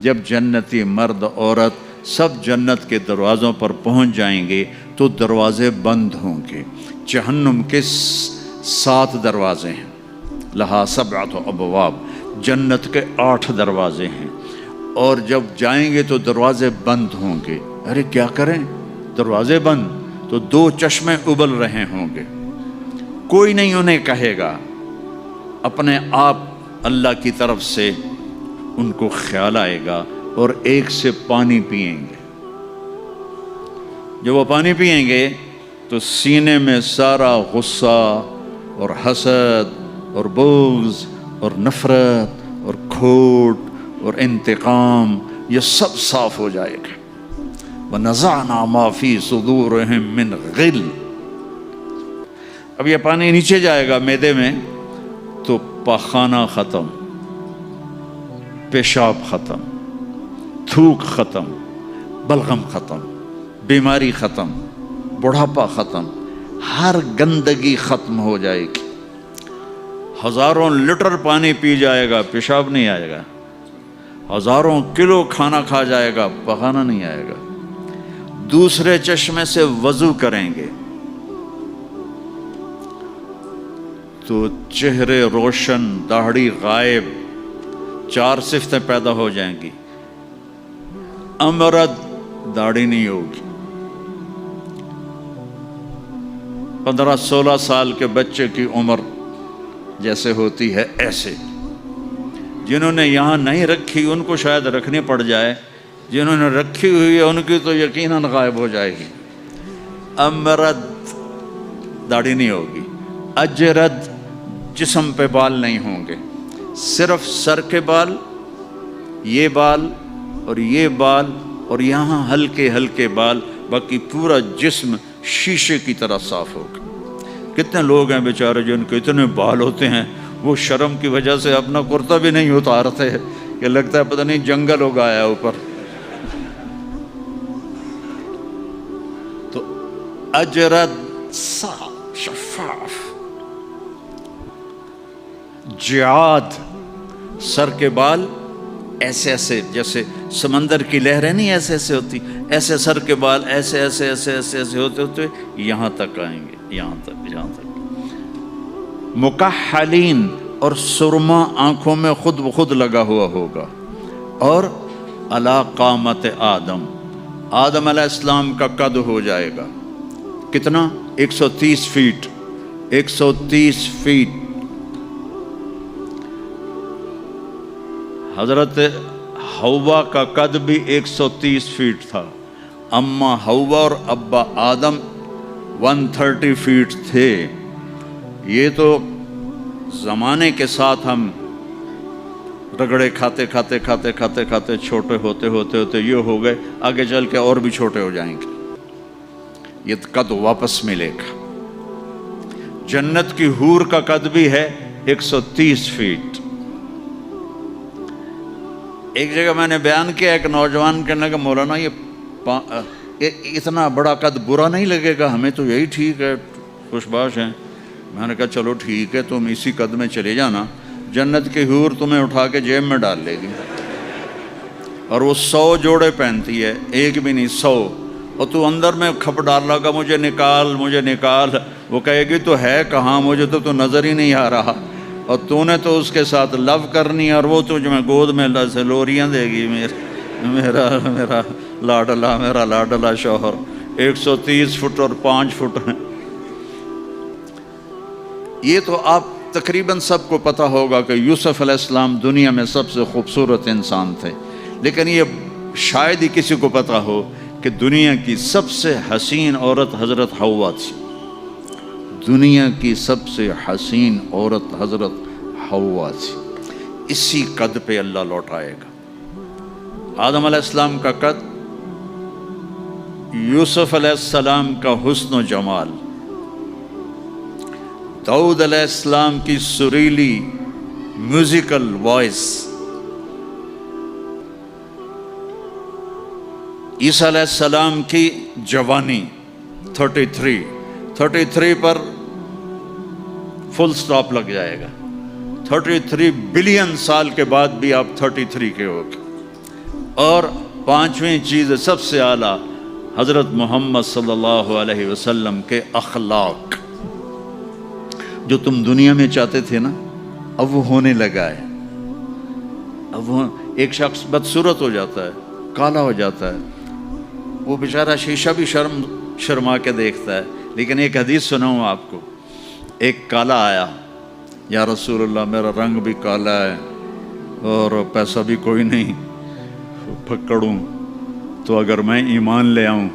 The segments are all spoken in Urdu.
جب جنتی مرد عورت سب جنت کے دروازوں پر پہنچ جائیں گے تو دروازے بند ہوں گے۔ جہنم کے 7 دروازے ہیں، لہا 7 ابواب، جنت کے 8 دروازے ہیں، اور جب جائیں گے تو دروازے بند ہوں گے۔ ارے کیا کریں، دروازے بند تو 2 چشمے ابل رہے ہوں گے، کوئی نہیں انہیں کہے گا، اپنے آپ اللہ کی طرف سے ان کو خیال آئے گا اور ایک سے پانی پئیں گے۔ جب وہ پانی پئیں گے تو سینے میں سارا غصہ اور حسد اور بغض اور نفرت اور کھوٹ اور انتقام یہ سب صاف ہو جائے گا۔ وَنَزَعْنَا مَا فِي صُدُورِهِم مِّن غِلٍّ۔ اب یہ پانی نیچے جائے گا معدے میں تو پاخانہ ختم، پیشاب ختم، تھوک ختم، بلغم ختم، بیماری ختم، بڑھاپا ختم، ہر گندگی ختم ہو جائے گی۔ ہزاروں لیٹر پانی پی جائے گا، پیشاب نہیں آئے گا۔ ہزاروں کلو کھانا کھا جائے گا، پخانہ نہیں آئے گا۔ دوسرے چشمے سے وضو کریں گے تو چہرے روشن، داڑھی غائب، 4 صفتیں پیدا ہو جائیں گی۔ امرد، داڑھی نہیں ہوگی۔ 15-16 سال کے بچے کی عمر جیسے ہوتی ہے ایسے، جنہوں نے یہاں نہیں رکھی ان کو شاید رکھنی پڑ جائے، جنہوں نے رکھی ہوئی ہے ان کی تو یقیناً غائب ہو جائے گی۔ امرد، داڑھی نہیں ہوگی۔ اجرد، جسم پہ بال نہیں ہوں گے، صرف سر کے بال، یہ بال اور یہ بال اور یہاں ہلکے ہلکے بال، باقی پورا جسم شیشے کی طرح صاف ہوگا۔ کتنے لوگ ہیں بیچارے جن کے اتنے بال ہوتے ہیں وہ شرم کی وجہ سے اپنا کرتا بھی نہیں اتارتے، کہ لگتا ہے پتہ نہیں جنگل ہو گیا اوپر۔ تو اجرد، صاف، شفاف۔ جعاد، سر کے بال ایسے ایسے، جیسے سمندر کی لہریں نہیں ایسے ایسے ہوتی، ایسے سر کے بال ایسے ایسے ایسے ایسے ایسے ہوتے ہوتے یہاں تک آئیں گے، یہاں تک، یہاں تک۔ مکحلین، اور سرما آنکھوں میں خود بخود لگا ہوا ہوگا۔ اور علی قامت آدم، آدم علیہ السلام کا قد ہو جائے گا کتنا؟ 130 فیٹ، 130 فیٹ۔ حضرت حوا کا قد بھی 130 فیٹ تھا، اما حوا اور ابا آدم 130 فیٹ تھے۔ یہ تو زمانے کے ساتھ ہم رگڑے کھاتے کھاتے کھاتے کھاتے کھاتے چھوٹے ہوتے ہوتے ہوتے یہ ہو گئے، آگے چل کے اور بھی چھوٹے ہو جائیں گے، یہ قد واپس ملے گا۔ جنت کی حور کا قد بھی ہے 130 فیٹ۔ ایک جگہ میں نے بیان کیا، ایک نوجوان کہنے لگا مولانا یہ اتنا بڑا قد برا نہیں لگے گا، ہمیں تو یہی ٹھیک ہے، خوش باش ہیں۔ میں نے کہا چلو ٹھیک ہے، تم اسی قد میں چلے جانا، جنت کی حور تمہیں اٹھا کے جیب میں ڈال لے گی، اور وہ 100 جوڑے پہنتی ہے، ایک بھی نہیں، 100، اور تو اندر میں کھپ ڈال لگا مجھے نکال مجھے نکال، وہ کہے گی تو ہے کہاں، مجھے تو نظر ہی نہیں آ رہا، اور تو نے تو اس کے ساتھ لو کرنی ہے، اور وہ تجھ میں گود میں سے لوریاں دے گی، میرا لاڈلا شوہر۔ 130 فٹ اور 5 فٹ ہیں۔ یہ تو آپ تقریباً سب کو پتہ ہوگا کہ یوسف علیہ السلام دنیا میں سب سے خوبصورت انسان تھے، لیکن یہ شاید ہی کسی کو پتہ ہو کہ دنیا کی سب سے حسین عورت حضرت حوا تھی۔ دنیا کی سب سے حسین عورت حضرت حوا تھی۔ اسی قد پہ اللہ لوٹائے گا۔ آدم علیہ السلام کا قد، یوسف علیہ السلام کا حسن و جمال، داؤد علیہ السلام کی سریلی میوزیکل وائس، عیسیٰ علیہ السلام کی جوانی 33 پر فل سٹاپ لگ جائے گا۔ 33 بلین سال کے بعد بھی آپ 33 کے ہو گے۔ اور پانچویں چیز سب سے اعلیٰ حضرت محمد صلی اللہ علیہ وسلم کے اخلاق، جو تم دنیا میں چاہتے تھے نا اب وہ ہونے لگا ہے۔ اب وہ ایک شخص بدصورت ہو جاتا ہے، کالا ہو جاتا ہے، وہ بیچارہ شیشہ بھی شرما کے دیکھتا ہے۔ لیکن ایک حدیث سناؤں آپ کو، ایک کالا آیا، یا رسول اللہ میرا رنگ بھی کالا ہے اور پیسہ بھی کوئی نہیں، پکڑوں تو اگر میں ایمان لے آؤں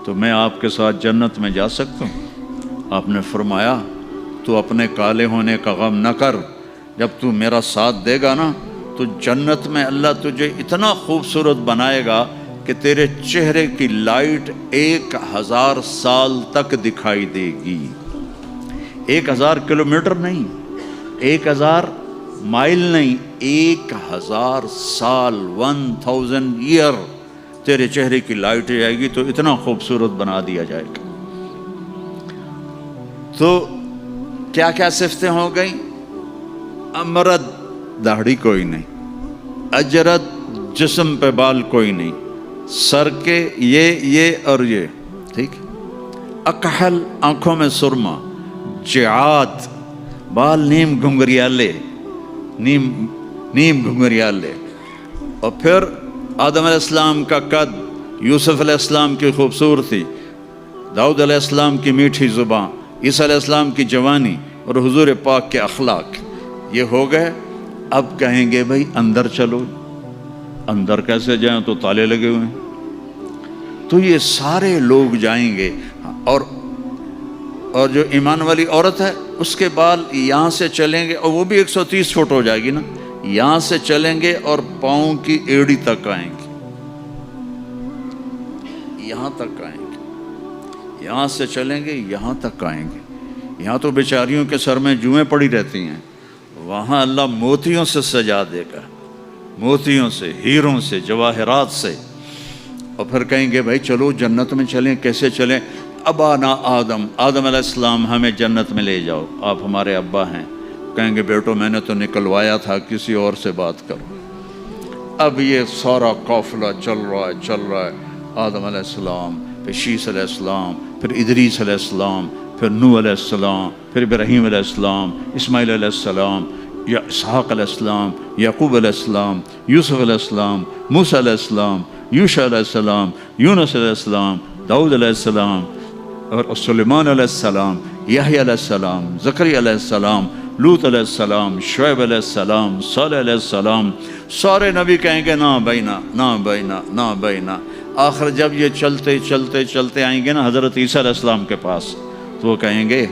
تو میں آپ کے ساتھ جنت میں جا سکتا ہوں؟ آپ نے فرمایا تو اپنے کالے ہونے کا غم نہ کر، جب تو میرا ساتھ دے گا نا تو جنت میں اللہ تجھے اتنا خوبصورت بنائے گا کہ تیرے چہرے کی لائٹ 1000 سال تک دکھائی دے گی۔ 1000 کلومیٹر نہیں، 1000 مائل نہیں، 1000 سال، 1000 ایئر تیرے چہرے کی لائٹ جائے گی، تو اتنا خوبصورت بنا دیا جائے گا۔ تو کیا کیا صفتیں ہو گئیں؟ امرد، داڑھی کوئی نہیں، اجرد، جسم پہ بال کوئی نہیں، سر کے یہ اور یہ، ٹھیک، اکحل، آنکھوں میں سرما، جعاد، بال نیم گھنگریالے، نیم گھنگریالے، اور پھر آدم علیہ السلام کا قد، یوسف علیہ السلام کی خوبصورتی، داؤد علیہ السلام کی میٹھی زبان، عیسیٰ علیہ السلام کی جوانی اور حضور پاک کے اخلاق، یہ ہو گئے۔ اب کہیں گے بھائی اندر چلو، اندر کیسے جائیں؟ تو تالے لگے ہوئے ہیں۔ تو یہ سارے لوگ جائیں گے، اور جو ایمان والی عورت ہے اس کے بال یہاں سے چلیں گے، اور وہ بھی 130 فٹ ہو جائے گی نا، یہاں سے چلیں گے اور پاؤں کی ایڑی تک آئیں گے، یہاں تک آئیں گے، یہاں سے چلیں گے یہاں تک آئیں گے۔ یہاں تو بیچاریوں کے سر میں جوئیں پڑی رہتی ہیں، وہاں اللہ موتیوں سے سجا دے گا، موتیوں سے، ہیروں سے، جواہرات سے۔ اور پھر کہیں گے بھائی چلو جنت میں چلیں، کیسے چلیں؟ ابانا آدم علیہ السلام ہمیں جنت میں لے جاؤ، آپ ہمارے ابا ہیں۔ کہیں گے بیٹو میں نے تو نکلوایا تھا، کسی اور سے بات کرو۔ اب یہ سارا قافلہ چل رہا ہے، آدم علیہ السلام، پھر شیس علیہ السلام، پھر ادریس علیہ السلام، پھر نوح علیہ السلام، پھر ابراہیم علیہ السلام، اسماعیل علیہ السلام، یا اسحاق علیہ السلام، یعقوب علیہ السلام، یوسف علیہ السلام، موسیٰ علیہ السلام، یوشع علیہ السلام، یونس علیہ السلام، داؤد علیہ السلام، اور سلیمان علیہ السلام، یحییٰ علیہ السلام، زکریا علیہ السلام، لوط علیہ السلام، شعیب علیہ السلام، صالح علیہ السلام۔ سارے نبی کہیں گے نا بینا، نا بینا، نا بینا۔ آخر جب یہ چلتے چلتے چلتے آئیں گے نا حضرت عیسیٰ علیہ السلام کے پاس، تو وہ کہیں گے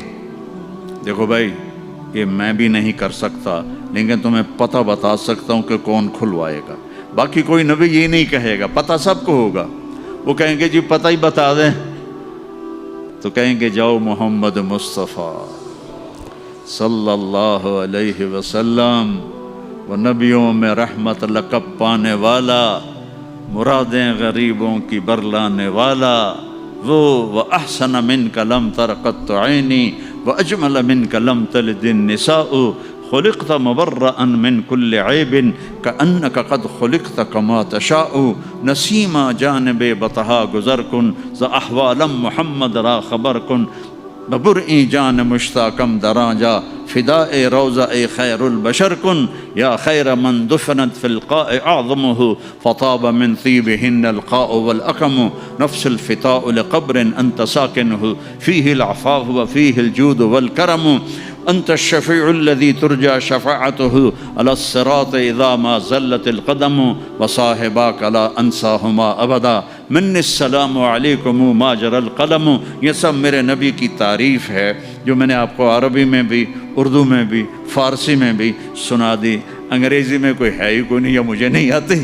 دیکھو بھائی یہ میں بھی نہیں کر سکتا، لیکن تمہیں پتہ بتا سکتا ہوں کہ کون کھلوائے گا۔ باقی کوئی نبی یہ نہیں کہے گا، پتہ سب کو ہوگا۔ وہ کہیں گے جی پتہ ہی بتا دیں، تو کہیں گے جاؤ محمد مصطفیٰ صلی اللہ علیہ وسلم، وہ نبیوں میں رحمت لقب پانے والا، مرادیں غریبوں کی برلانے والا، وہ احسن منک لم تر قط عینی واجمل منک لم تلد النساء، خلقت مبرأ من كل عیب کأنک قد خلقت کما تشاء، نسیما جانب بطحا گزر کن ز احوالم محمد را خبر کن، ببرئی جان مشتاقم دراجا فداء روضہ خیر البشر کن، یا خیر من دفنت فی القاء اعظمہ فطاب من طیبہن القاء والاقم، نفس الفتاء لقبر انت ساکنہ فیہ العفاف وفیہ الجود والکرم، انت الشفیع الذی ترجى شفاعته على الصراط اذا ما زلت القدم، وصاحباک لا انساہما ابدا، من السلام علیکم ما جرى القلم۔ یہ سب میرے نبی کی تعریف ہے جو میں نے آپ کو عربی میں بھی، اردو میں بھی، فارسی میں بھی سنا دی۔ انگریزی میں کوئی ہے ہی کوئی نہیں، یا مجھے نہیں آتی۔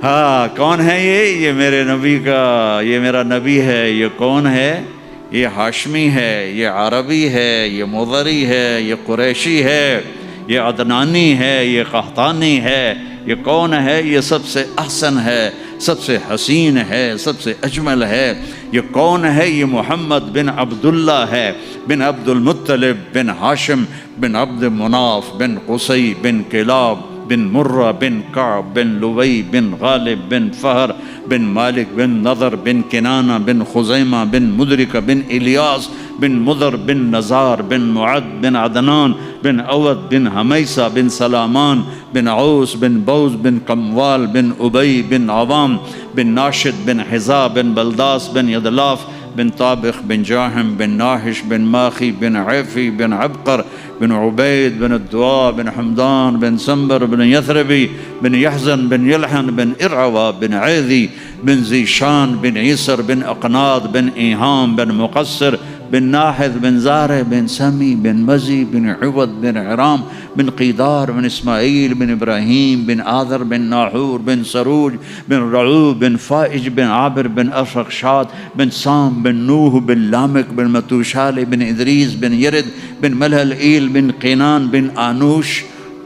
ہاں کون ہے یہ میرے نبی کا، یہ میرا نبی ہے۔ یہ کون ہے؟ یہ ہاشمی ہے، یہ عربی ہے، یہ مضری ہے، یہ قریشی ہے، یہ عدنانی ہے، یہ قحطانی ہے۔ یہ کون ہے؟ یہ سب سے احسن ہے، سب سے حسین ہے، سب سے اجمل ہے۔ یہ کون ہے؟ یہ محمد بن عبداللہ ہے، بن عبد المطلب، بن ہاشم، بن عبد مناف، بن قصی، بن کلاب، بن مرہ بن کعب بن لوی بن غالب بن فہر بن مالک بن نضر بن کنانہ بن خزیمہ بن مدرکہ بن الیاس بن مضر بن نزار بن معد بن عدنان بن عود بن حمیسہ بن سلامان بن عوس بن بوز بن قموال بن ابی بن عوام بن ناشد بن حذا بن بلداس بن یدلاف بن طابخ بن جاحم بن ناحش بن ماخی بن عیفی بن عبقر بن عبید بن الدواء بن حمدان بن سنبر بن یثربی بن یحزن بن یلحن بن ارعوا بن عیذی بن زیشان بن عیسر بن اقناط بن ایہام بن مقصر بن ناحذ بن زارع بن سمی بن مزی بن عوض بن عرام بن قیدار بن اسماعیل بن ابراہیم بن آذر بن ناحور بن سروج بن رعوب بن فائج بن عابر بن افرخشاد بن سام بن نوح بن لامک بن متوشال بن ادریس بن یرد بن ملہل ایل بن قینان بن آنوش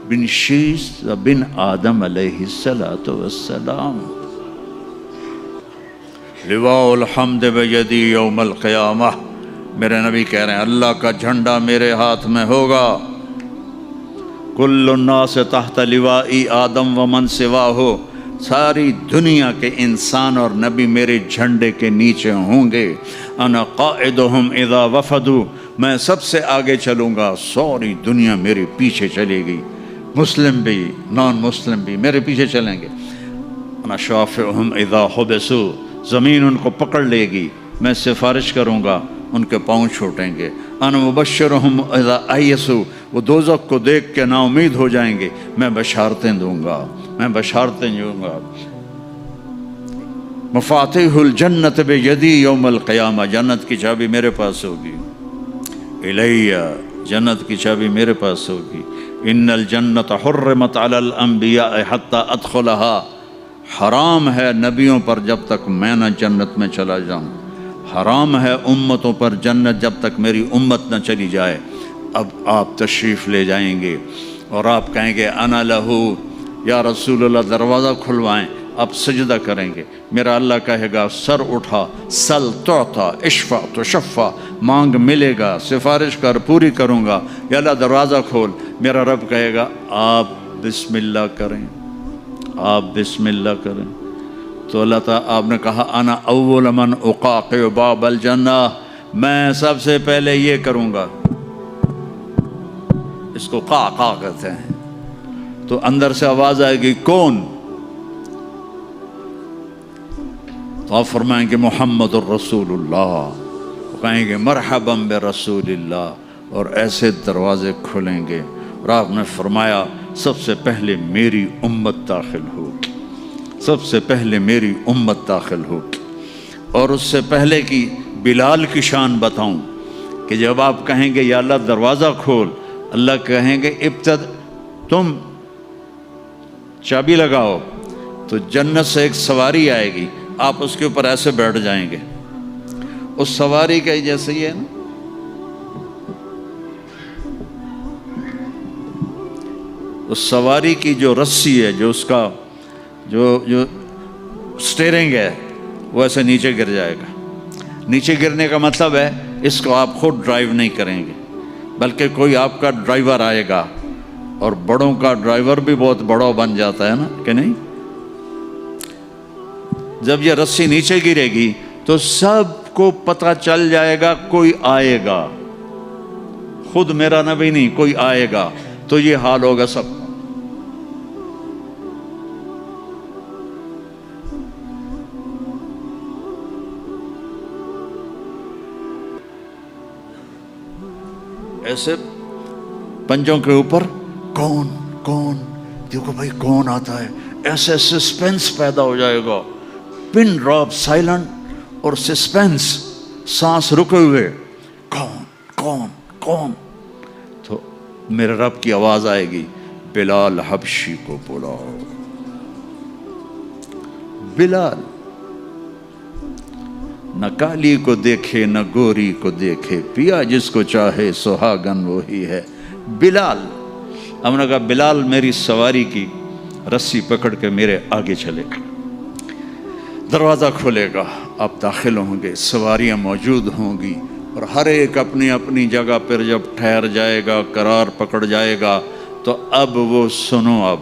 بن شیس بن آدم علیہ السلام. لواء الحمد بیدی یوم القیامہ. میرے نبی کہہ رہے ہیں اللہ کا جھنڈا میرے ہاتھ میں ہوگا. کل الناس تحت لوائی آدم ومن سواہ. ساری دنیا کے انسان اور نبی میرے جھنڈے کے نیچے ہوں گے. انا قائدہم اذا وفدوا. میں سب سے آگے چلوں گا، ساری دنیا میرے پیچھے چلے گی، مسلم بھی نان مسلم بھی میرے پیچھے چلیں گے. انا شافعہم اذا حبسوا. زمین ان کو پکڑ لے گی، میں سفارش کروں گا، ان کے پاؤں چھوٹیں گے. انا مبشرہم اذا ایسوا. وہ دوزخ کو دیکھ کے نا امید ہو جائیں گے، میں بشارتیں دوں گا، میں بشارتیں دوں گا. مفاتیح الجنت بیدی یوم القیامہ. جنت کی چابی میرے پاس ہوگی. الیہ. جنت کی چابی میرے پاس ہوگی. ان الجنت حرمت علی الانبیاء حتی ادخلها. حرام ہے نبیوں پر جب تک میں نہ جنت میں چلا جاؤں. حرام ہے امتوں پر جنت جب تک میری امت نہ چلی جائے. اب آپ تشریف لے جائیں گے اور آپ کہیں گے انا لہو، یا رسول اللہ دروازہ کھلوائیں. آپ سجدہ کریں گے، میرا اللہ کہے گا سر اٹھا، سل تعطا، اشفع تشفع. مانگ ملے گا، سفارش کر پوری کروں گا. یا اللہ دروازہ کھول. میرا رب کہے گا آپ بسم اللہ کریں، آپ بسم اللہ کریں. تو اللہ تعالیٰ آپ نے کہا انا اول من اقاقع باب الجنہ. میں سب سے پہلے یہ کروں گا. اس کو قاقع کہتے ہیں. تو اندر سے آواز آئے گی کون؟ تو آپ فرمائیں گے محمد الرسول اللہ. وہ کہیں گے مرحبا برسول اللہ. اور ایسے دروازے کھلیں گے. اور آپ نے فرمایا سب سے پہلے میری امت داخل ہوگی، سب سے پہلے میری امت داخل ہوگی. اور اس سے پہلے کی بلال کی شان بتاؤں کہ جب آپ کہیں گے یا اللہ دروازہ کھول، اللہ کہیں گے تم چابی لگاؤ. تو جنت سے ایک سواری آئے گی، آپ اس کے اوپر ایسے بیٹھ جائیں گے. اس سواری کا جیسے یہ ہے نا، اس سواری کی جو رسی ہے، جو اس کا جو سٹیرنگ ہے، وہ ایسے نیچے گر جائے گا. نیچے گرنے کا مطلب ہے اس کو آپ خود ڈرائیو نہیں کریں گے، بلکہ کوئی آپ کا ڈرائیور آئے گا. اور بڑوں کا ڈرائیور بھی بہت بڑا بن جاتا ہے نا کہ نہیں. جب یہ رسی نیچے گرے گی تو سب کو پتہ چل جائے گا کوئی آئے گا. خود میرا نبی نہیں، کوئی آئے گا. تو یہ حال ہوگا سب کا. ایسے پنجوں کے اوپر کون کون، دیکھو بھائی کون آتا ہے. ایسے سسپینس پیدا ہو جائے گا، پن ڈراپ سائلنٹ اور سسپینس، سانس رکے ہوئے، کون کون کون. تو میرے رب کی آواز آئے گی بلال حبشی کو بلاؤ. بلال نہ کالی کو دیکھے نہ گوری کو دیکھے، پیا جس کو چاہے سہاگن وہی ہے. بلال. ہم نے کہا بلال میری سواری کی رسی پکڑ کے میرے آگے چلے گا. دروازہ کھلے گا، آپ داخل ہوں گے، سواریاں موجود ہوں گی، اور ہر ایک اپنی اپنی جگہ پر جب ٹھہر جائے گا، قرار پکڑ جائے گا، تو اب وہ سنو، اب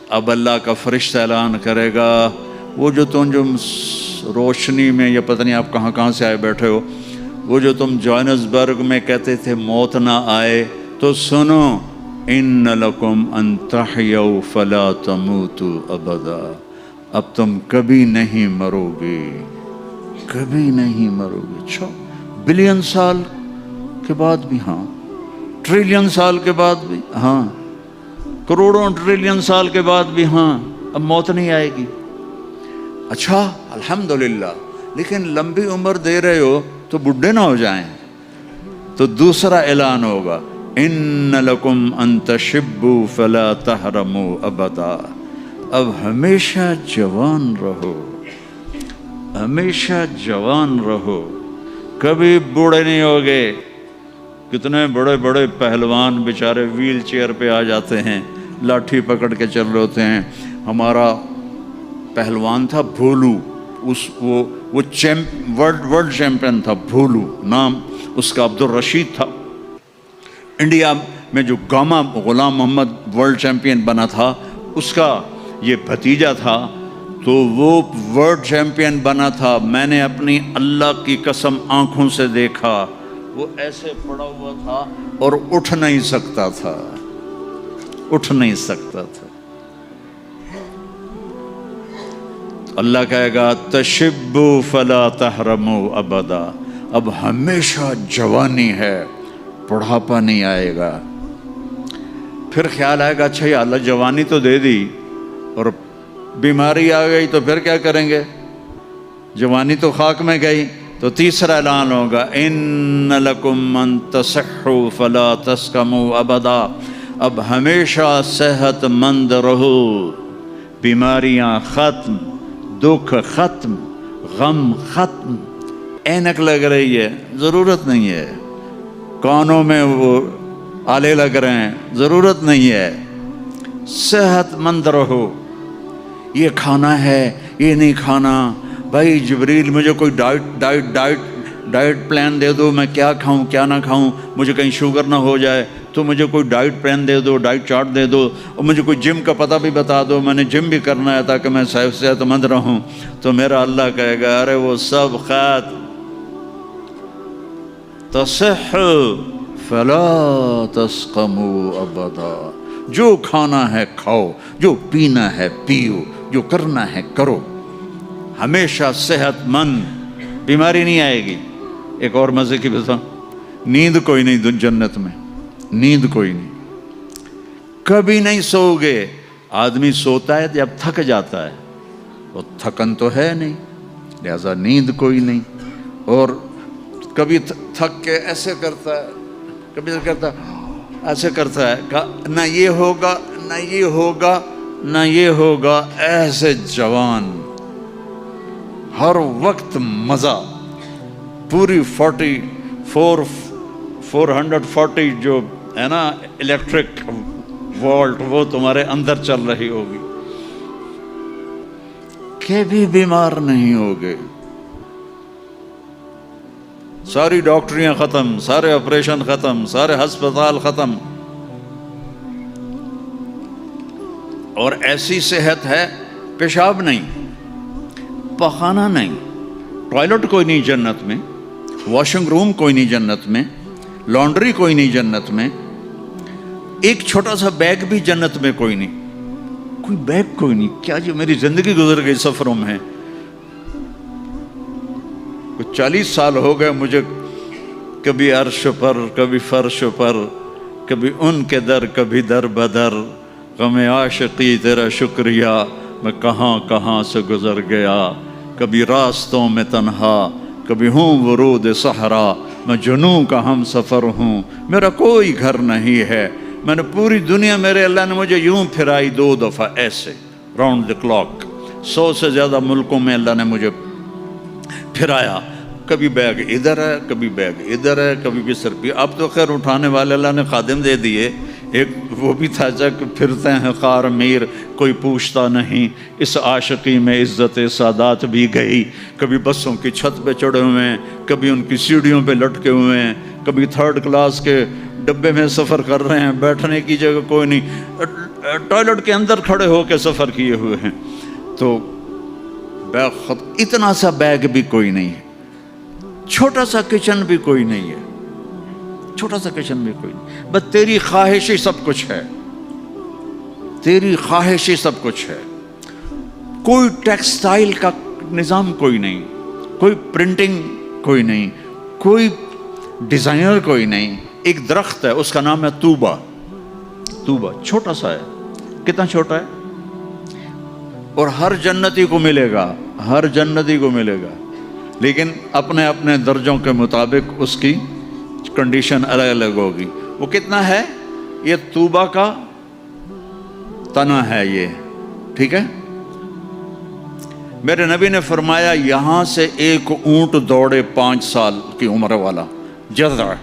اب اللہ کا فرشتہ اعلان کرے گا وہ جو تم جو روشنی میں یا پتہ نہیں آپ کہاں کہاں سے آئے بیٹھے ہو، وہ جو تم جوہانسبرگ میں کہتے تھے موت نہ آئے، تو سنو، ان لکم ان تحیوا فلا تموتوا ابدا، اب تم کبھی نہیں مرو گے، کبھی نہیں مرو گے۔ اچھا، بلین سال کے بعد بھی ہاں، ٹریلین سال کے بعد بھی ہاں، کروڑوں ٹریلین سال کے بعد بھی ہاں، اب موت نہیں آئے گی۔ اچھا الحمدللہ، لیکن لمبی عمر دے رہے ہو تو بڈھے نہ ہو جائیں۔ تو دوسرا اعلان ہوگا، ان لکم ان تشبوا فلا تحرموا ابدا، اب ہمیشہ جوان رہو، ہمیشہ جوان رہو، کبھی بوڑھے نہیں ہوگے۔ کتنے بڑے بڑے پہلوان بیچارے ویل چیئر پہ آ جاتے ہیں، لاٹھی پکڑ کے چل رہے ہوتے ہیں۔ ہمارا پہلوان تھا بھولو، وہ ورلڈ چیمپئن تھا، بھولو نام اس کا عبد الرشید تھا۔ انڈیا میں جو گاما غلام محمد ورلڈ چیمپئن بنا تھا، اس کا یہ بھتیجا تھا، تو وہ ورلڈ چیمپئن بنا تھا۔ میں نے اپنی اللہ کی قسم آنکھوں سے دیکھا، وہ ایسے پڑا ہوا تھا اور اٹھ نہیں سکتا تھا، اٹھ نہیں سکتا تھا۔ اللہ کہے گا تشبوا فلا تحرموا ابدا، اب ہمیشہ جوانی ہے، بڑھاپا نہیں آئے گا۔ پھر خیال آئے گا اچھا یا اللہ جوانی تو دے دی اور بیماری آ گئی تو پھر کیا کریں گے، جوانی تو خاک میں گئی۔ تو تیسرا اعلان ہوگا، ان لکم ان تصحوا فلا تسقموا ابدا، اب ہمیشہ صحت مند رہو، بیماریاں ختم، دکھ ختم، غم ختم۔ اینک لگ رہی ہے، ضرورت نہیں ہے۔ کانوں میں وہ آلے لگ رہے ہیں، ضرورت نہیں ہے۔ صحت مند رہو، یہ کھانا ہے یہ نہیں کھانا، بھائی جبریل مجھے کوئی ڈائٹ پلان دے دو، میں کیا کھاؤں کیا نہ کھاؤں، مجھے کہیں شوگر نہ ہو جائے تو مجھے کوئی ڈائٹ پلان دے دو، ڈائٹ چارٹ دے دو، اور مجھے کوئی جم کا پتہ بھی بتا دو، میں نے جم بھی کرنا ہے تاکہ میں صحت مند رہوں۔ تو میرا اللہ کہے گا ارے وہ سب خیر، تصح فلا تسقموا ابدا، جو کھانا ہے کھاؤ، جو پینا ہے پیو، جو کرنا ہے کرو، ہمیشہ صحت مند، بیماری نہیں آئے گی۔ ایک اور مزے کی بتا، نیند کوئی نہیں جنت میں، نیند کوئی نہیں، کبھی نہیں سو گے۔ آدمی سوتا ہے جب تھک جاتا ہے، وہ تھکن تو ہے نہیں، لہذا نیند کوئی نہیں۔ اور کبھی تھک کے ایسے کرتا ہے، کبھی کرتا ایسے کرتا ہے، نہ یہ ہوگا نہ یہ ہوگا نہ یہ ہوگا، ایسے جوان، ہر وقت مزہ، پوری 440 جو ہے نا الیکٹرک وولٹ، وہ تمہارے اندر چل رہی ہوگی، کبھی بیمار نہیں ہوگے۔ ساری ڈاکٹریاں ختم، سارے آپریشن ختم، سارے ہسپتال ختم، اور ایسی صحت ہے، پیشاب نہیں، پخانہ نہیں، ٹوائلٹ کوئی نہیں جنت میں، واشنگ روم کوئی نہیں جنت میں، لانڈری کوئی نہیں جنت میں، ایک چھوٹا سا بیگ بھی جنت میں کوئی نہیں، کوئی بیگ کوئی نہیں۔ کیا جو میری زندگی گزر گئی سفروں میں، کچھ 40 سال ہو گئے مجھے، کبھی عرش پر کبھی فرش پر، کبھی ان کے در کبھی در بدر، غم عاشقی تیرا شکریہ میں کہاں کہاں سے گزر گیا، کبھی راستوں میں تنہا، کبھی ہوں ورود صحرا، میں جنوں کا ہم سفر ہوں، میرا کوئی گھر نہیں ہے، میں نے پوری دنیا، میرے اللہ نے مجھے یوں پھرائی 2 دفعہ ایسے راؤنڈ دی کلاک، 100 سے زیادہ ملکوں میں اللہ نے مجھے پھرایا، کبھی بیگ ادھر ہے کبھی بیگ ادھر ہے، کبھی بستر پہ۔ اب تو خیر اٹھانے والے اللہ نے خادم دے دیے، ایک وہ بھی تھا جب پھرتے ہیں خار میر کوئی پوچھتا نہیں، اس عاشقی میں عزت سادات بھی گئی، کبھی بسوں کی چھت پہ چڑھے ہوئے ہیں، کبھی ان کی سیڑھیوں پہ لٹکے ہوئے ہیں، کبھی 3rd کلاس کے ڈبے میں سفر کر رہے ہیں، بیٹھنے کی جگہ کوئی نہیں، ٹوائلٹ کے اندر کھڑے ہو کے سفر کیے ہوئے ہیں، تو بیگ اتنا سا بیگ بھی کوئی نہیں ہے، چھوٹا سا کچن بھی کوئی نہیں ہے، چھوٹا سا کچن بھی کوئی نہیں، بس تیری خواہش ہی سب کچھ ہے، تیری خواہش ہی سب کچھ ہے۔ کوئی ٹیکسٹائل کا نظام کوئی نہیں، کوئی پرنٹنگ کوئی نہیں، کوئی ڈیزائنر کوئی نہیں۔ ایک درخت ہے، اس کا نام ہے طوبہ، طوبہ چھوٹا سا ہے، کتنا چھوٹا ہے، اور ہر جنتی کو ملے گا، ہر جنتی کو ملے گا، لیکن اپنے اپنے درجوں کے مطابق اس کی کنڈیشن الگ الگ ہوگی۔ وہ کتنا ہے؟ یہ طوبہ کا تنا ہے یہ، ٹھیک ہے۔ میرے نبی نے فرمایا یہاں سے ایک اونٹ دوڑے 5 سال کی عمر والا، جذع،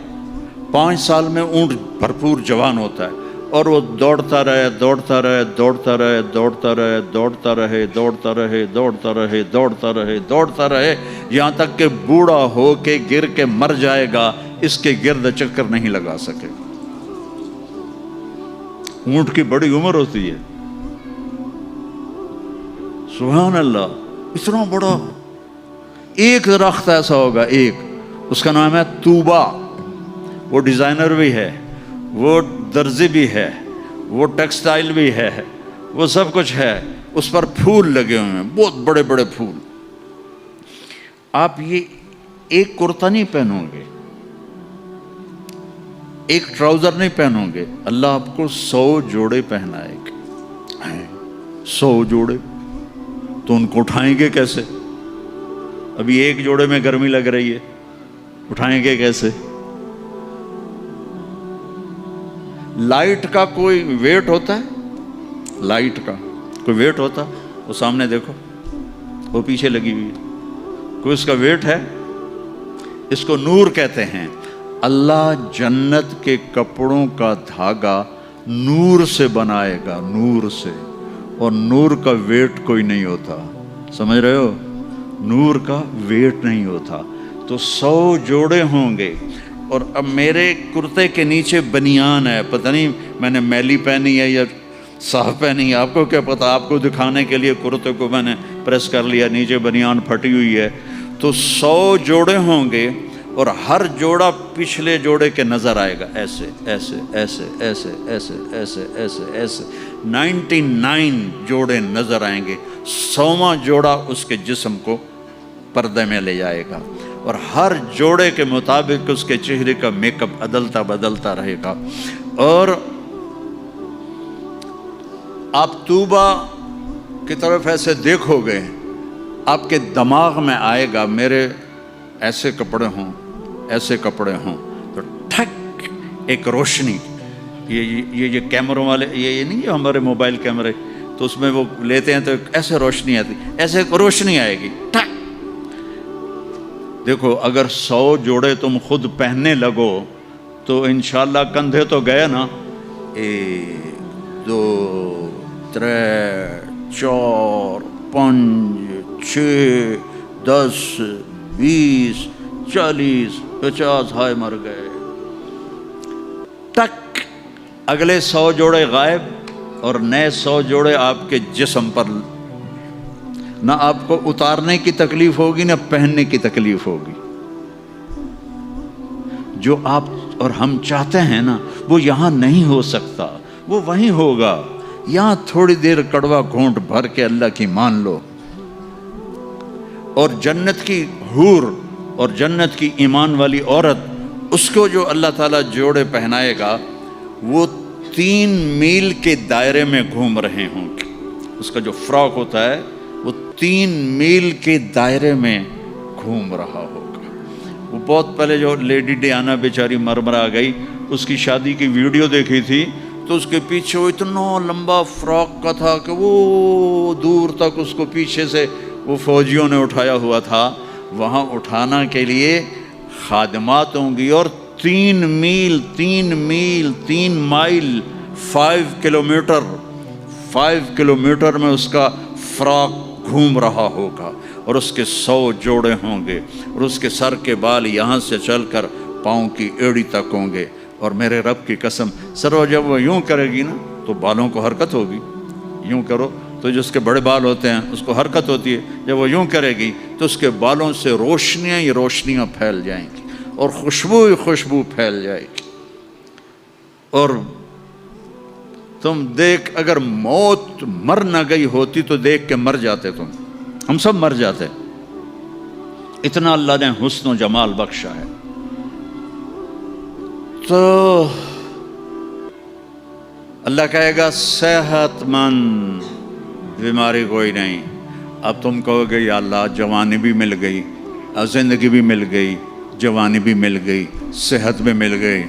5 سال میں اونٹ بھرپور جوان ہوتا ہے، اور وہ دوڑتا رہے دوڑتا رہے دوڑتا رہے دوڑتا رہے دوڑتا رہے دوڑتا رہے دوڑتا رہے دوڑتا رہے دوڑتا رہے، یہاں تک کہ بوڑھا ہو کے گر کے مر جائے گا، اس کے گرد چکر نہیں لگا سکے گا۔ اونٹ کی بڑی عمر ہوتی ہے، سبحان اللہ، اتنا بڑا ایک درخت ایسا ہوگا، ایک، اس کا نام ہے طوبہ۔ وہ ڈیزائنر بھی ہے، وہ درزی بھی ہے، وہ ٹیکسٹائل بھی ہے، وہ سب کچھ ہے، اس پر پھول لگے ہوئے ہیں، بہت بڑے بڑے پھول۔ آپ یہ ایک کرتا نہیں پہنو گے، ایک ٹراؤزر نہیں پہنو گے، اللہ آپ کو 100 جوڑے پہنائے گا، 100 جوڑے، تو ان کو اٹھائیں گے کیسے؟ ابھی ایک جوڑے میں گرمی لگ رہی ہے، اٹھائیں گے کیسے؟ لائٹ کا کوئی ویٹ ہوتا ہے؟ لائٹ کا کوئی ویٹ ہوتا؟ وہ سامنے دیکھو، وہ پیچھے لگی ہوئی ہے، کوئی اس کا ویٹ ہے؟ اس کو نور کہتے ہیں۔ اللہ جنت کے کپڑوں کا دھاگا نور سے بنائے گا، نور سے، اور نور کا ویٹ کوئی نہیں ہوتا، سمجھ رہے ہو؟ نور کا ویٹ نہیں ہوتا، تو 100 جوڑے ہوں گے۔ اور اب میرے کرتے کے نیچے بنیان ہے، پتہ نہیں میں نے میلی پہنی ہے یا صاف پہنی ہے، آپ کو کیا پتہ، آپ کو دکھانے کے لیے کرتے کو میں نے پریس کر لیا، نیچے بنیان پھٹی ہوئی ہے، تو 100 جوڑے ہوں گے، اور ہر جوڑا پچھلے جوڑے کے نظر آئے گا، ایسے ایسے ایسے ایسے ایسے ایسے ایسے ایسے 99 جوڑے نظر آئیں گے، 100واں جوڑا اس کے جسم کو پردے میں لے جائے گا، اور ہر جوڑے کے مطابق اس کے چہرے کا میک اپ بدلتا رہے گا۔ اور آپ طوبہ کی طرف ایسے دیکھو گے، آپ کے دماغ میں آئے گا میرے ایسے کپڑے ہوں، ایسے کپڑے ہوں، تو ٹھک ایک روشنی، یہ کیمروں والے، یہ نہیں، یہ ہمارے موبائل کیمرے، تو اس میں وہ لیتے ہیں تو ایسے روشنی آتی، ایسے ایک روشنی آئے گی، ٹھک۔ دیکھو اگر 100 جوڑے تم خود پہننے لگو تو انشاءاللہ کندھے تو گئے نا، 1 2 3 4 5 6 10 20 40 50 ہائے مر گئے، ٹک، اگلے 100 جوڑے غائب، اور نئے 100 جوڑے آپ کے جسم پر، نہ آپ کو اتارنے کی تکلیف ہوگی نہ پہننے کی تکلیف ہوگی۔ جو آپ اور ہم چاہتے ہیں نا وہ یہاں نہیں ہو سکتا، وہ وہیں ہوگا۔ یہاں تھوڑی دیر کڑوا گھونٹ بھر کے اللہ کی مان لو، اور جنت کی حور اور جنت کی ایمان والی عورت، اس کو جو اللہ تعالیٰ جوڑے پہنائے گا، وہ 3 میل کے دائرے میں گھوم رہے ہوں گے۔ اس کا جو فراک ہوتا ہے وہ 3 میل کے دائرے میں گھوم رہا ہوگا۔ وہ بہت پہلے جو لیڈی ڈیانا بیچاری مرمرا گئی، اس کی شادی کی ویڈیو دیکھی تھی، تو اس کے پیچھے وہ اتنا لمبا فراک کا تھا کہ وہ دور تک اس کو پیچھے سے وہ فوجیوں نے اٹھایا ہوا تھا۔ وہاں اٹھانا کے لیے خادمات ہوں گی، اور 3 میل 3 مائل 5 کلومیٹر میں اس کا فراق گھوم رہا ہوگا، اور اس کے 100 جوڑے ہوں گے، اور اس کے سر کے بال یہاں سے چل کر پاؤں کی ایڑی تک ہوں گے۔ اور میرے رب کی قسم، سرو جب وہ یوں کرے گی نا، تو بالوں کو حرکت ہوگی، یوں کرو تو جس کے بڑے بال ہوتے ہیں اس کو حرکت ہوتی ہے، جب وہ یوں کرے گی تو اس کے بالوں سے روشنیاں ہی روشنیاں پھیل جائیں گی اور خوشبو ہی خوشبو پھیل جائے گی۔ اور تم دیکھ، اگر موت مر نہ گئی ہوتی تو دیکھ کے مر جاتے تم، ہم سب مر جاتے، اتنا اللہ نے حسن و جمال بخشا ہے۔ تو اللہ کہے گا صحت مند، بیماری کوئی نہیں۔ اب تم کہو گے یا اللہ جوانی بھی مل گئی، زندگی بھی مل گئی، جوانی بھی مل گئی، صحت بھی مل گئی،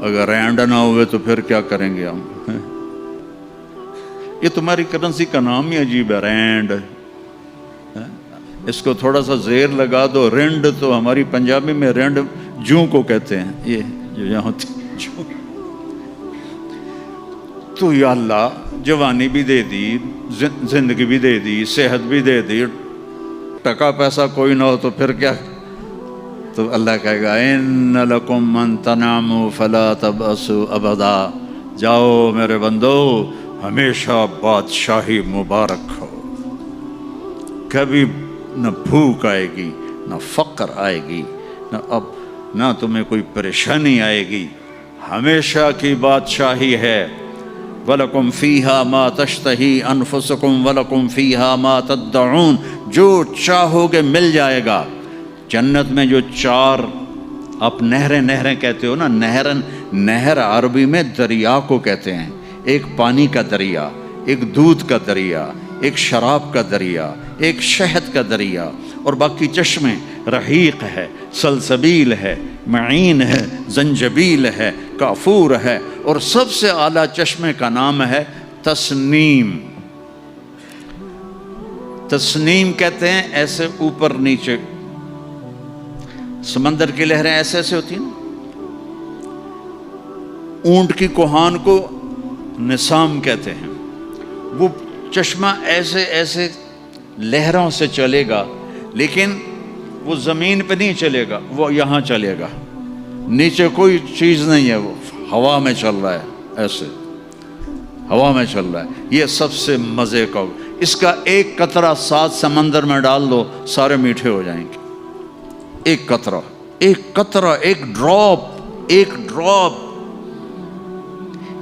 اگر رینڈ نہ ہوئے تو پھر کیا کریں گے ہم؟ یہ تمہاری کرنسی کا نام ہی عجیب ہے، رینڈ۔ اس کو تھوڑا سا زیر لگا دو، رینڈ، تو ہماری پنجابی میں رینڈ جوں کو کہتے ہیں، یہ جو یہاں ہوتی جوں۔ تو یا اللہ جوانی بھی دے دی، زندگی بھی دے دی، صحت بھی دے دی، ٹکا پیسہ کوئی نہ ہو تو پھر کیا؟ تو اللہ کہے گا ان لکم ان تنعموا فلا تبأسوا ابدا، جاؤ میرے بندو ہمیشہ بادشاہی مبارک ہو، کبھی نہ بھوک آئے گی، نہ فقر آئے گی، نہ تمہیں کوئی پریشانی آئے گی، ہمیشہ کی بادشاہی ہے۔ وَلَكُمْ فِيهَا مَا تَشْتَهِي أَنفُسُكُمْ وَلَكُمْ فِيهَا مَا تَدَّعُونَ، جو چاہو گے مل جائے گا۔ جنت میں جو چار آپ نہریں کہتے ہو نا، نہر عربی میں دریا کو کہتے ہیں، ایک پانی کا دریا، ایک دودھ کا دریا، ایک شراب کا دریا، ایک شہد کا دریا، اور باقی چشمے رحیق ہے، سلسبیل ہے، معین ہے، زنجبیل ہے، کافور ہے، اور سب سے اعلیٰ چشمے کا نام ہے تسنیم۔ تسنیم کہتے ہیں ایسے اوپر نیچے، سمندر کی لہریں ایسے ایسے ہوتی ہیں نا، اونٹ کی کوہان کو نسام کہتے ہیں، وہ چشمہ ایسے ایسے لہروں سے چلے گا، لیکن وہ زمین پہ نہیں چلے گا، وہ یہاں چلے گا، نیچے کوئی چیز نہیں ہے، وہ ہوا میں چل رہا ہے، ایسے ہوا میں چل رہا ہے۔ یہ سب سے مزے کا، اس کا ایک قطرہ 7 سمندر میں ڈال دو سارے میٹھے ہو جائیں گے۔ ایک قطرہ، ایک ڈراپ۔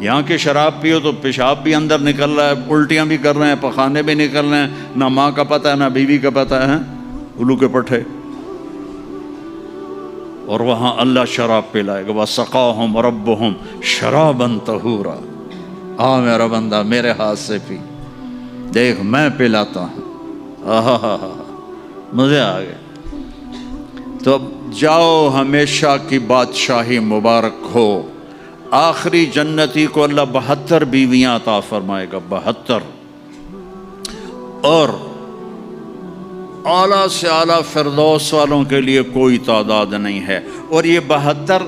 یہاں کی شراب پیو تو پیشاب بھی اندر نکل رہا ہے، الٹیاں بھی کر رہے ہیں، پخانے بھی نکل رہے ہیں، نہ ماں کا پتہ ہے نہ بیوی کا پتہ ہے، الو کے پٹھے۔ اور وہاں اللہ شراب پلائے گا، وَسَقَاهُمْ رَبُّهُمْ شَرَابًا طَهُورًا، آ میرا بندہ میرے ہاتھ سے پی، دیکھ میں پلاتا ہوں، مزے آ گئے۔ تو جاؤ ہمیشہ کی بادشاہی مبارک ہو۔ آخری جنتی کو اللہ 72 بیویاں عطا فرمائے گا، 72، اور اعلیٰ سے اعلیٰ فردوس والوں کے لیے کوئی تعداد نہیں ہے۔ اور یہ 72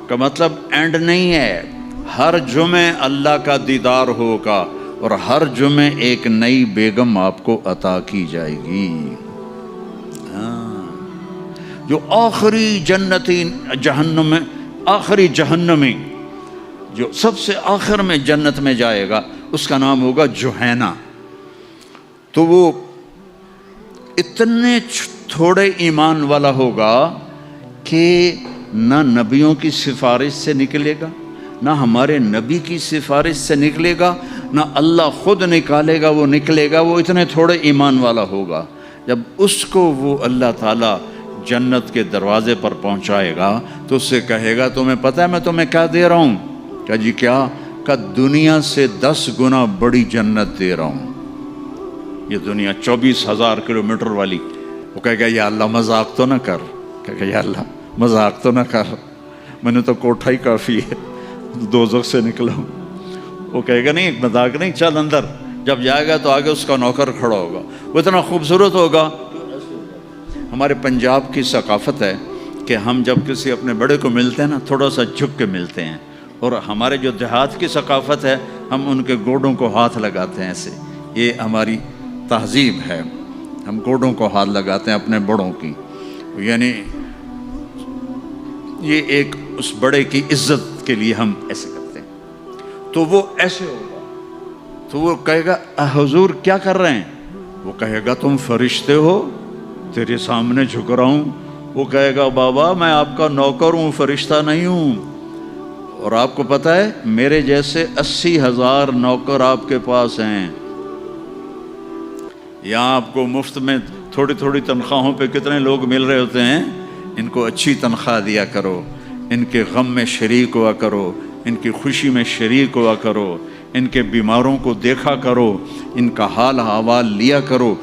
کا مطلب اینڈ نہیں ہے، ہر جمعے اللہ کا دیدار ہوگا اور ہر جمعے ایک نئی بیگم آپ کو عطا کی جائے گی۔ جو آخری جنتی جہنم میں، آخری جہنمی جو سب سے آخر میں جنت میں جائے گا، اس کا نام ہوگا جوہینہ۔ تو وہ اتنے تھوڑے ایمان والا ہوگا کہ نہ نبیوں کی سفارش سے نکلے گا، نہ ہمارے نبی کی سفارش سے نکلے گا، نہ اللہ خود نکالے گا، وہ نکلے گا، وہ اتنے تھوڑے ایمان والا ہوگا۔ جب اس کو وہ اللہ تعالیٰ جنت کے دروازے پر پہنچائے گا تو اس سے کہے گا تمہیں پتہ ہے میں تمہیں کیا دے رہا ہوں؟ کہا جی کیا؟ کہ دنیا سے 10 گنا بڑی جنت دے رہا ہوں۔ یہ دنیا 24,000 کلومیٹر والی، وہ کہے گا یا اللہ مذاق تو نہ کر، کہے گا یا اللہ مذاق تو نہ کر، میں نے تو کوٹھا ہی کافی ہے، دوزخ سے نکلا ہوں۔ وہ کہے گا نہیں مذاق نہیں، چل اندر۔ جب جائے گا تو آگے اس کا نوکر کھڑا ہوگا، وہ اتنا خوبصورت ہوگا۔ ہمارے پنجاب کی ثقافت ہے کہ ہم جب کسی اپنے بڑے کو ملتے ہیں نا، تھوڑا سا جھک کے ملتے ہیں، اور ہمارے جو دیہات کی ثقافت ہے ہم ان کے گوڈوں کو ہاتھ لگاتے ہیں ایسے، یہ ہماری تہذیب ہے، ہم گوڈوں کو ہاتھ لگاتے ہیں اپنے بڑوں کی، یعنی یہ ایک اس بڑے کی عزت کے لیے ہم ایسے کرتے ہیں۔ تو وہ ایسے ہوگا، تو وہ کہے گا حضور کیا کر رہے ہیں؟ وہ کہے گا تم فرشتے ہو، تیرے سامنے جھک رہا ہوں۔ وہ کہے گا بابا میں آپ کا نوکر ہوں، فرشتہ نہیں ہوں۔ اور آپ کو پتہ ہے میرے جیسے 80,000 نوکر آپ کے پاس ہیں۔ یہاں آپ کو مفت میں تھوڑی تھوڑی تنخواہوں پہ کتنے لوگ مل رہے ہوتے ہیں۔ ان کو اچھی تنخواہ دیا کرو، ان کے غم میں شریک ہوا کرو، ان کی خوشی میں شریک ہوا کرو، ان کے بیماروں کو دیکھا کرو، ان کا حال احوال لیا کرو۔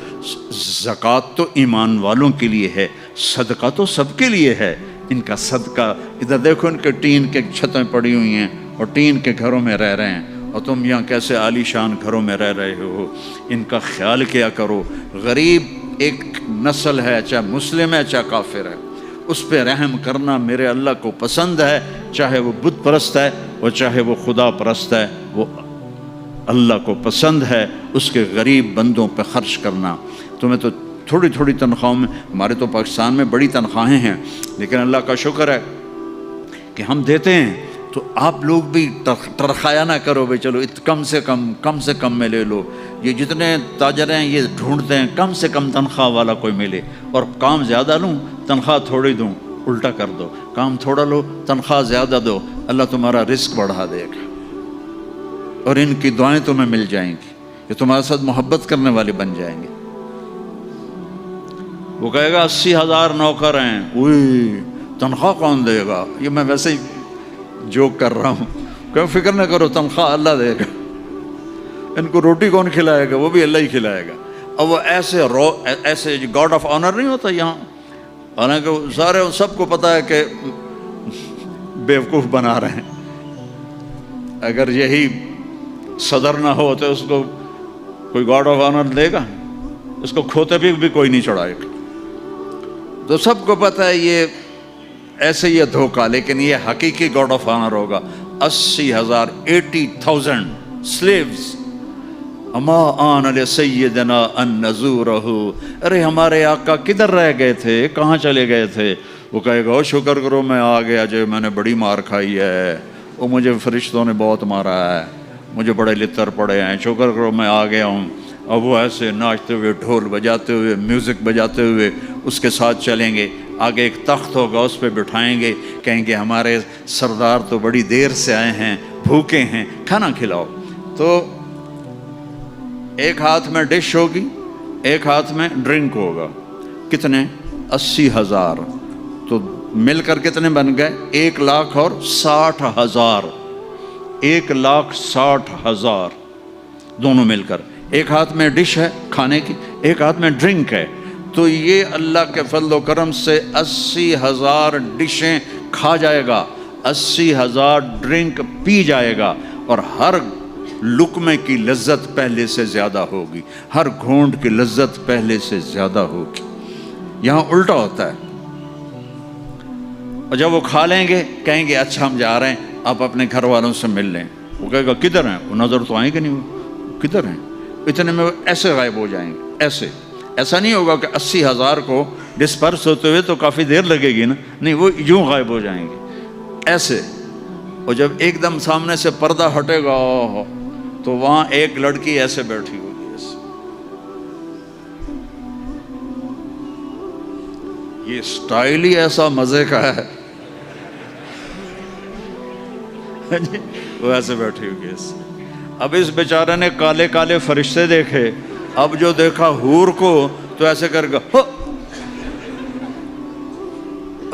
زکوٰۃ تو ایمان والوں کے لیے ہے، صدقہ تو سب کے لیے ہے۔ ان کا صدقہ، ادھر دیکھو ان کے ٹین کے چھتیں پڑی ہوئی ہیں اور ٹین کے گھروں میں رہ رہے ہیں، اور تم یہاں کیسے عالی شان گھروں میں رہ رہے ہو۔ ان کا خیال کیا کرو۔ غریب ایک نسل ہے، چاہے مسلم ہے چاہے کافر ہے، اس پہ رحم کرنا میرے اللہ کو پسند ہے، چاہے وہ بت پرست ہے اور چاہے وہ خدا پرست ہے، وہ اللہ کو پسند ہے اس کے غریب بندوں پہ خرچ کرنا۔ تمہیں تو تھوڑی تھوڑی تنخواہوں میں، ہمارے تو پاکستان میں بڑی تنخواہیں ہیں، لیکن اللہ کا شکر ہے کہ ہم دیتے ہیں، تو آپ لوگ بھی ٹرخایا نہ کرو بھائی چلو کم سے کم میں لے لو۔ یہ جتنے تاجر ہیں یہ ڈھونڈتے ہیں کم سے کم تنخواہ والا کوئی ملے، اور کام زیادہ لوں تنخواہ تھوڑی دوں، الٹا کر دو، کام تھوڑا لو تنخواہ زیادہ دو، اللہ تمہارا رزق بڑھا دے گا، اور ان کی دعائیں تمہیں مل جائیں گی، یہ تمہارے ساتھ محبت کرنے والے بن جائیں گے۔ وہ کہے گا 80,000 نوکر ہیں، اوئی تنخواہ کون دے گا؟ یہ میں ویسے ہی جوک کر رہا ہوں، کہ فکر نہ کرو تنخواہ اللہ دے گا۔ ان کو روٹی کون کھلائے گا؟ وہ بھی اللہ ہی کھلائے گا۔ اور وہ ایسے گاڈ آف آنر نہیں ہوتا یہاں، حالانکہ سارے سب کو پتا ہے کہ بیوقوف بنا رہے ہیں۔ اگر یہی صدر نہ ہو تو اس کو کوئی گاڈ آف آنر دے گا؟ اس کو کھوتے بھی کوئی نہیں چڑھائے گا۔ تو سب کو پتہ ہے یہ ایسے یہ دھوکہ، لیکن یہ حقیقی گاڈ آف آنر ہوگا۔ 80,000 80,000 slaves۔ اما آن لسیدنا ان نزورہ، ارے ہمارے آقا کدھر رہ گئے تھے، کہاں چلے گئے تھے؟ وہ کہے گا شکر کرو میں آ گیا جو میں نے بڑی مار کھائی ہے، وہ مجھے فرشتوں نے بہت مارا ہے، مجھے بڑے لتر پڑے ہیں، شکر کرو میں آ گیا ہوں۔ اب وہ ایسے ناچتے ہوئے، ڈھول بجاتے ہوئے، میوزک بجاتے ہوئے اس کے ساتھ چلیں گے، آگے ایک تخت ہوگا اس پہ بٹھائیں گے، کہیں گے ہمارے سردار تو بڑی دیر سے آئے ہیں، بھوکے ہیں، کھانا کھلاؤ۔ تو ایک ہاتھ میں ڈش ہوگی، ایک ہاتھ میں ڈرنک ہوگا۔ کتنے؟ 80,000۔ تو مل کر کتنے بن گئے؟ 1,60,000۔ 1,60,000 دونوں مل کر۔ ایک ہاتھ میں ڈش ہے کھانے کی، ایک ہاتھ میں ڈرنک ہے۔ تو یہ اللہ کے فضل و کرم سے 80,000 ڈشیں کھا جائے گا، 80,000 ڈرنک پی جائے گا، اور ہر لقمے کی لذت پہلے سے زیادہ ہوگی، ہر گھونٹ کی لذت پہلے سے زیادہ ہوگی۔ یہاں الٹا ہوتا ہے، اور جب وہ کھا لیں گے کہیں گے اچھا ہم جا رہے ہیں، آپ اپنے گھر والوں سے مل لیں۔ وہ کہے گا کدھر ہیں؟ وہ نظر تو آئیں گے نہیں، وہ کدھر ہیں؟ اتنے میں وہ ایسے غائب ہو جائیں گے، ایسا نہیں ہوگا کہ 80,000 کو ڈسپرس ہوتے ہوئے تو کافی دیر لگے گی نا، نہیں، وہ یوں غائب ہو جائیں گے ایسے۔ اور جب ایک دم سامنے سے پردہ ہٹے گا تو وہاں ایک لڑکی ایسے بیٹھی ہوگی، ایسے۔ یہ سٹائل ہی ایسا مزے کا ہے، وہ ایسے بیٹھی ہوگی ایسے۔ اب اس بیچارے نے کالے کالے فرشتے دیکھے، اب جو دیکھا حور کو تو ایسے کر گا،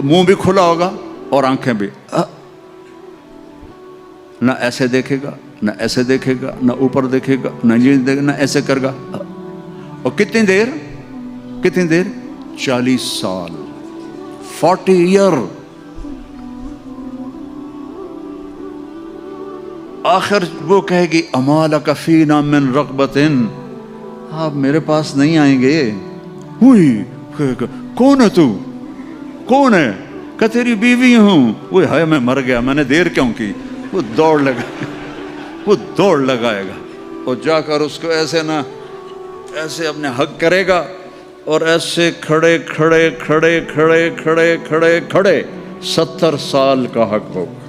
منہ بھی کھلا ہوگا اور آنکھیں بھی، نہ ایسے دیکھے گا، نہ ایسے دیکھے گا، نہ اوپر دیکھے گا، نہ یہ دیکھے گا، نہ ایسے کر گا۔ اور کتنی دیر 40 سال، 40 ایئر۔ آخر وہ کہے گی اما لک فینا من رغبت، آپ میرے پاس نہیں آئیں گے؟ ہوئی کون ہے تو؟ کون ہے؟ کہ تیری بیوی ہوں۔ وہ ہے میں مر گیا، میں نے دیر کیوں کی؟ وہ دوڑ لگائے گا اور جا کر اس کو ایسے نہ ایسے اپنے حق کرے گا، اور ایسے کھڑے 70 سال کا حق ہوگا،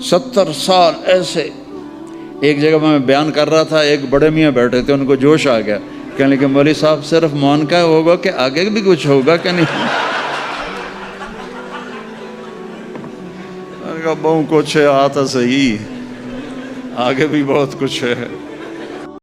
70 سال ایسے ایک جگہ میں بیان کر رہا تھا، ایک بڑے میاں بیٹھے تھے، ان کو جوش آ گیا، کہنے لگے مولوی صاحب صرف معانقہ ہوگا کہ آگے بھی کچھ ہوگا کہ نہیں؟ میں نے کہا بہت کچھ ہے، آتا صحیح، آگے بھی بہت کچھ ہے۔